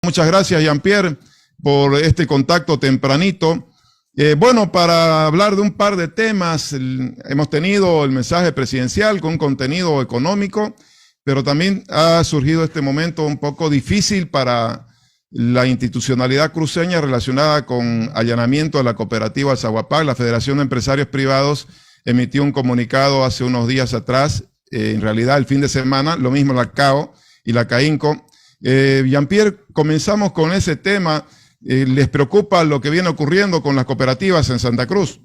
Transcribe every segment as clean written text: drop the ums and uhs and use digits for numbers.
Muchas gracias, Jean-Pierre, por este contacto tempranito. Bueno, para hablar de un par de temas, hemos tenido el mensaje presidencial con contenido económico, pero también ha surgido este momento un poco difícil para la institucionalidad cruceña relacionada con allanamiento a la cooperativa Zaguapac. La Federación de Empresarios Privados emitió un comunicado hace unos días atrás, en realidad el fin de semana, lo mismo la CAO y la CAINCO. Jean-Pierre, comenzamos con ese tema. ¿Les preocupa lo que viene ocurriendo con las cooperativas en Santa Cruz?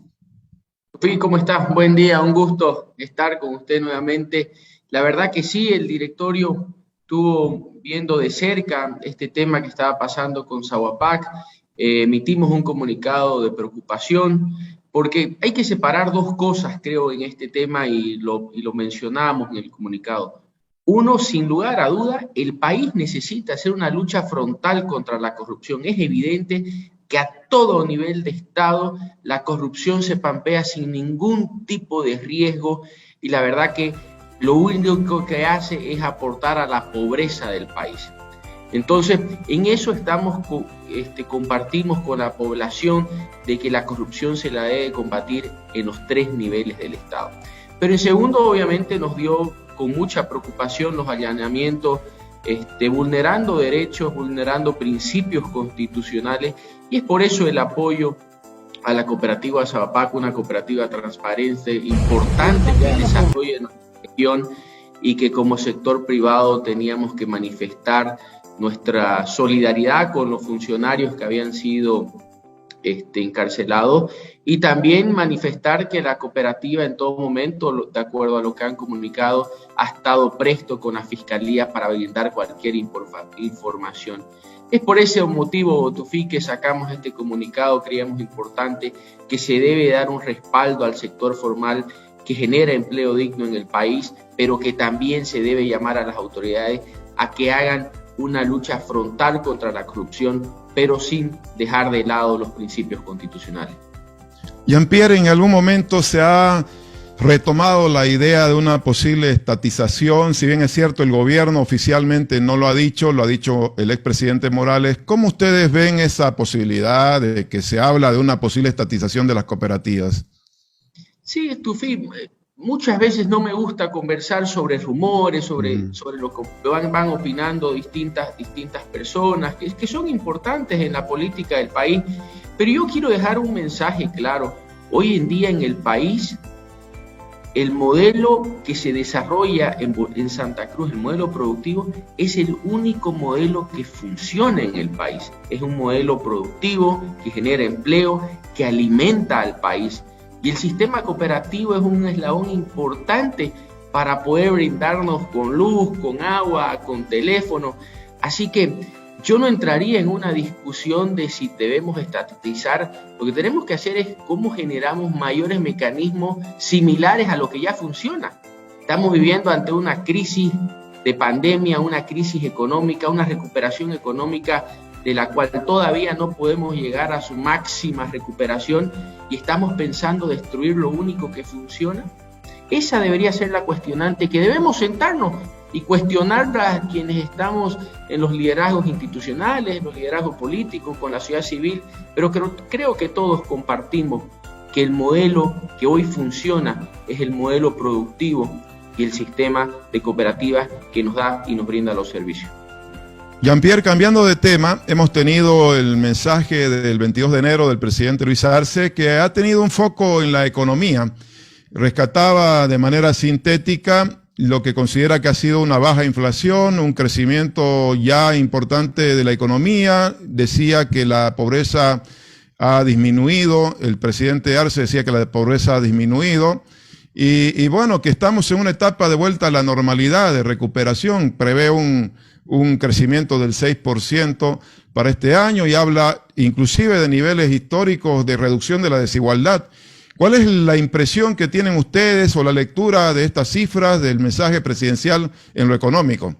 Sí, ¿cómo estás? Buen día, un gusto estar con usted nuevamente. La verdad que sí, el directorio estuvo viendo de cerca este tema que estaba pasando con Zaguapac. Emitimos un comunicado de preocupación porque hay que separar dos cosas, creo, en este tema y lo mencionamos en el comunicado. Uno, sin lugar a duda, el país necesita hacer una lucha frontal contra la corrupción. Es evidente que a todo nivel de Estado la corrupción se pampea sin ningún tipo de riesgo y la verdad que lo único que hace es aportar a la pobreza del país. Entonces, en eso compartimos con la población de que la corrupción se la debe combatir en los tres niveles del Estado. Pero en segundo, obviamente, nos dio con mucha preocupación los allanamientos, vulnerando derechos, vulnerando principios constitucionales, y es por eso el apoyo a la cooperativa Zaguapac, una cooperativa transparente, importante para el desarrollo de nuestra región, y que como sector privado teníamos que manifestar nuestra solidaridad con los funcionarios que habían sido encarcelados, y también manifestar que la cooperativa en todo momento, de acuerdo a lo que han comunicado, ha estado presto con la Fiscalía para brindar cualquier información. Es por ese motivo, Tufi, que sacamos este comunicado. Creíamos importante que se debe dar un respaldo al sector formal que genera empleo digno en el país, pero que también se debe llamar a las autoridades a que hagan una lucha frontal contra la corrupción, pero sin dejar de lado los principios constitucionales. Jean-Pierre, ¿en algún momento se ha retomado la idea de una posible estatización? Si bien es cierto, el gobierno oficialmente no lo ha dicho el expresidente Morales. ¿Cómo ustedes ven esa posibilidad de que se habla de una posible estatización de las cooperativas? Sí, Tufi, muchas veces no me gusta conversar sobre rumores, sobre lo que van opinando distintas personas, que son importantes en la política del país, pero yo quiero dejar un mensaje claro. Hoy en día en el país, el modelo que se desarrolla en Santa Cruz, el modelo productivo, es el único modelo que funciona en el país. Es un modelo productivo que genera empleo, que alimenta al país. Y el sistema cooperativo es un eslabón importante para poder brindarnos con luz, con agua, con teléfono. Así que yo no entraría en una discusión de si debemos estatizar. Lo que tenemos que hacer es cómo generamos mayores mecanismos similares a lo que ya funciona. Estamos viviendo ante una crisis de pandemia, una crisis económica, una recuperación económica de la cual todavía no podemos llegar a su máxima recuperación y estamos pensando destruir lo único que funciona. Esa debería ser la cuestionante que debemos sentarnos y cuestionar a quienes estamos en los liderazgos institucionales, en los liderazgos políticos, con la sociedad civil, pero creo que todos compartimos que el modelo que hoy funciona es el modelo productivo y el sistema de cooperativas que nos da y nos brinda los servicios. Jean-Pierre, cambiando de tema, hemos tenido el mensaje del 22 de enero del presidente Luis Arce, que ha tenido un foco en la economía. Rescataba de manera sintética lo que considera que ha sido una baja inflación, un crecimiento ya importante de la economía. Decía que la pobreza ha disminuido, el presidente Arce decía que la pobreza ha disminuido. Y bueno, que estamos en una etapa de vuelta a la normalidad, de recuperación. Prevé un crecimiento del 6% para este año y habla inclusive de niveles históricos de reducción de la desigualdad. ¿Cuál es la impresión que tienen ustedes o la lectura de estas cifras del mensaje presidencial en lo económico?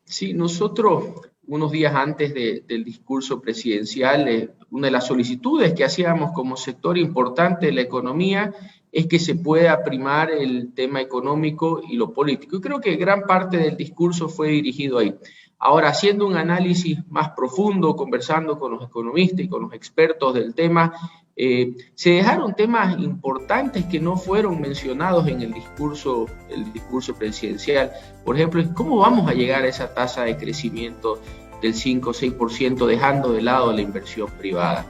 Sí, nosotros, unos días antes del discurso presidencial, una de las solicitudes que hacíamos como sector importante de la economía es que se pueda primar el tema económico y lo político. Y creo que gran parte del discurso fue dirigido ahí. Ahora, haciendo un análisis más profundo, conversando con los economistas y con los expertos del tema, se dejaron temas importantes que no fueron mencionados en el discurso presidencial. Por ejemplo, ¿cómo vamos a llegar a esa tasa de crecimiento del 5 o 6%, dejando de lado la inversión privada?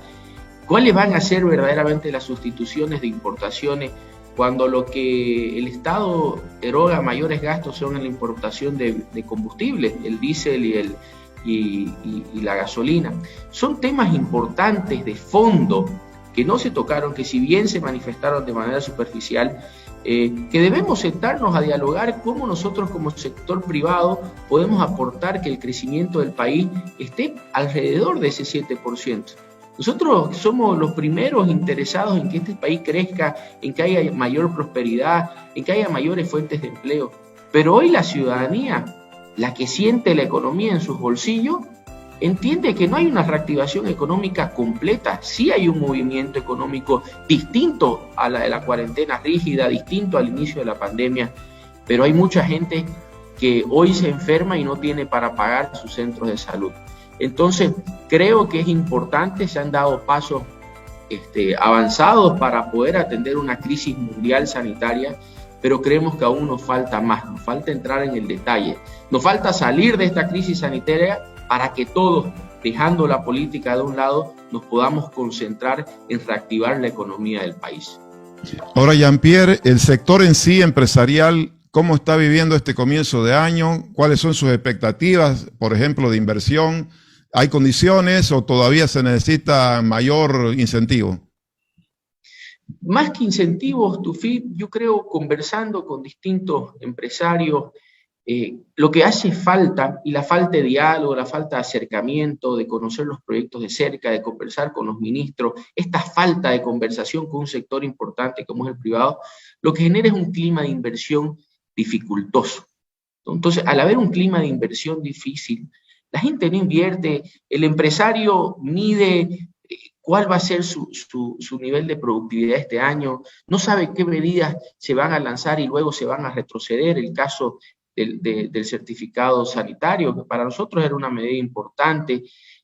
¿Cuáles van a ser verdaderamente las sustituciones de importaciones cuando lo que el Estado eroga mayores gastos son en la importación de combustibles, el diésel y la gasolina? Son temas importantes de fondo que no se tocaron, que si bien se manifestaron de manera superficial, que debemos sentarnos a dialogar cómo nosotros como sector privado podemos aportar que el crecimiento del país esté alrededor de ese 7%. Nosotros somos los primeros interesados en que este país crezca, en que haya mayor prosperidad, en que haya mayores fuentes de empleo. Pero hoy la ciudadanía, la que siente la economía en sus bolsillos, entiende que no hay una reactivación económica completa. Sí hay un movimiento económico distinto a la de la cuarentena rígida, distinto al inicio de la pandemia, pero hay mucha gente que hoy se enferma y no tiene para pagar sus centros de salud. Entonces, creo que es importante, se han dado pasos avanzados para poder atender una crisis mundial sanitaria, pero creemos que aún nos falta más, nos falta entrar en el detalle, nos falta salir de esta crisis sanitaria para que todos, dejando la política de un lado, nos podamos concentrar en reactivar la economía del país. Ahora, Jean-Pierre, el sector en sí empresarial, ¿cómo está viviendo este comienzo de año? ¿Cuáles son sus expectativas, por ejemplo, de inversión? ¿Hay condiciones o todavía se necesita mayor incentivo? Más que incentivos, Tufí, yo creo, conversando con distintos empresarios, lo que hace falta, y la falta de diálogo, la falta de acercamiento, de conocer los proyectos de cerca, de conversar con los ministros, esta falta de conversación con un sector importante como es el privado, lo que genera es un clima de inversión dificultoso. Entonces, al haber un clima de inversión difícil, la gente no invierte, el empresario mide cuál va a ser su nivel de productividad este año, no sabe qué medidas se van a lanzar y luego se van a retroceder. El caso del certificado sanitario, que para nosotros era una medida importante.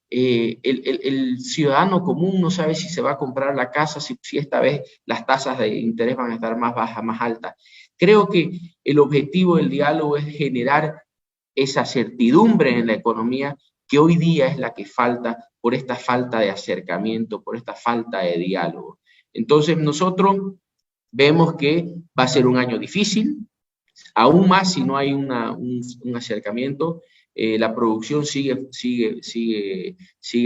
El ciudadano común no sabe si se va a comprar la casa, si esta vez las tasas de interés van a estar más bajas, más altas. Creo que el objetivo del diálogo es generar esa certidumbre en la economía que hoy día es la que falta por esta falta de acercamiento, por esta falta de diálogo. Entonces nosotros vemos que va a ser un año difícil, aún más si no hay un acercamiento. La producción sigue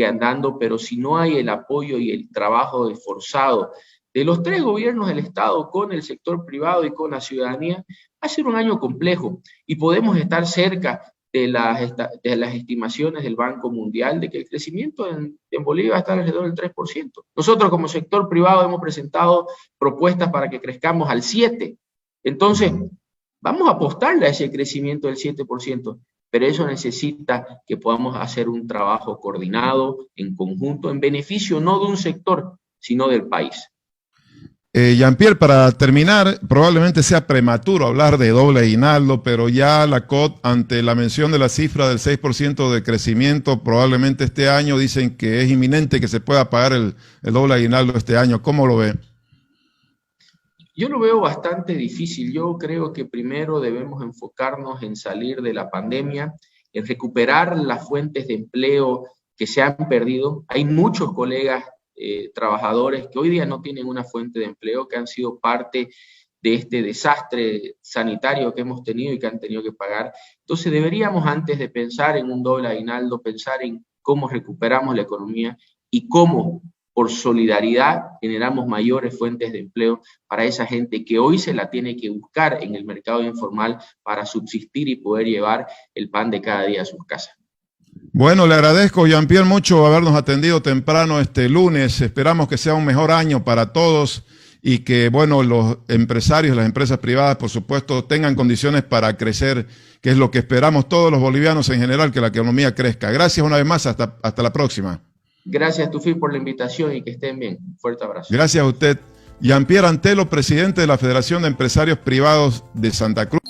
andando, pero si no hay el apoyo y el trabajo esforzado de los tres gobiernos del Estado con el sector privado y con la ciudadanía, va a ser un año complejo y podemos estar cerca de las estimaciones del Banco Mundial de que el crecimiento en Bolivia va a estar alrededor del 3%. Nosotros como sector privado hemos presentado propuestas para que crezcamos al 7%. Entonces, vamos a apostarle a ese crecimiento del 7%, pero eso necesita que podamos hacer un trabajo coordinado, en conjunto, en beneficio no de un sector, sino del país. Jean-Pierre, para terminar, probablemente sea prematuro hablar de doble aguinaldo, pero ya la COT, ante la mención de la cifra del 6% de crecimiento, probablemente este año dicen que es inminente que se pueda pagar el doble aguinaldo este año. ¿Cómo lo ve? Yo lo veo bastante difícil. Yo creo que primero debemos enfocarnos en salir de la pandemia, en recuperar las fuentes de empleo que se han perdido. Hay muchos colegas trabajadores que hoy día no tienen una fuente de empleo, que han sido parte de este desastre sanitario que hemos tenido y que han tenido que pagar. Entonces deberíamos, antes de pensar en un doble aguinaldo, pensar en cómo recuperamos la economía y cómo, por solidaridad, generamos mayores fuentes de empleo para esa gente que hoy se la tiene que buscar en el mercado informal para subsistir y poder llevar el pan de cada día a sus casas. Bueno, le agradezco, Jean-Pierre, mucho habernos atendido temprano este lunes. Esperamos que sea un mejor año para todos y que, bueno, los empresarios, las empresas privadas, por supuesto, tengan condiciones para crecer, que es lo que esperamos todos los bolivianos en general, que la economía crezca. Gracias una vez más, hasta la próxima. Gracias, Tufí, por la invitación y que estén bien. Un fuerte abrazo. Gracias a usted. Jean-Pierre Antelo, presidente de la Federación de Empresarios Privados de Santa Cruz.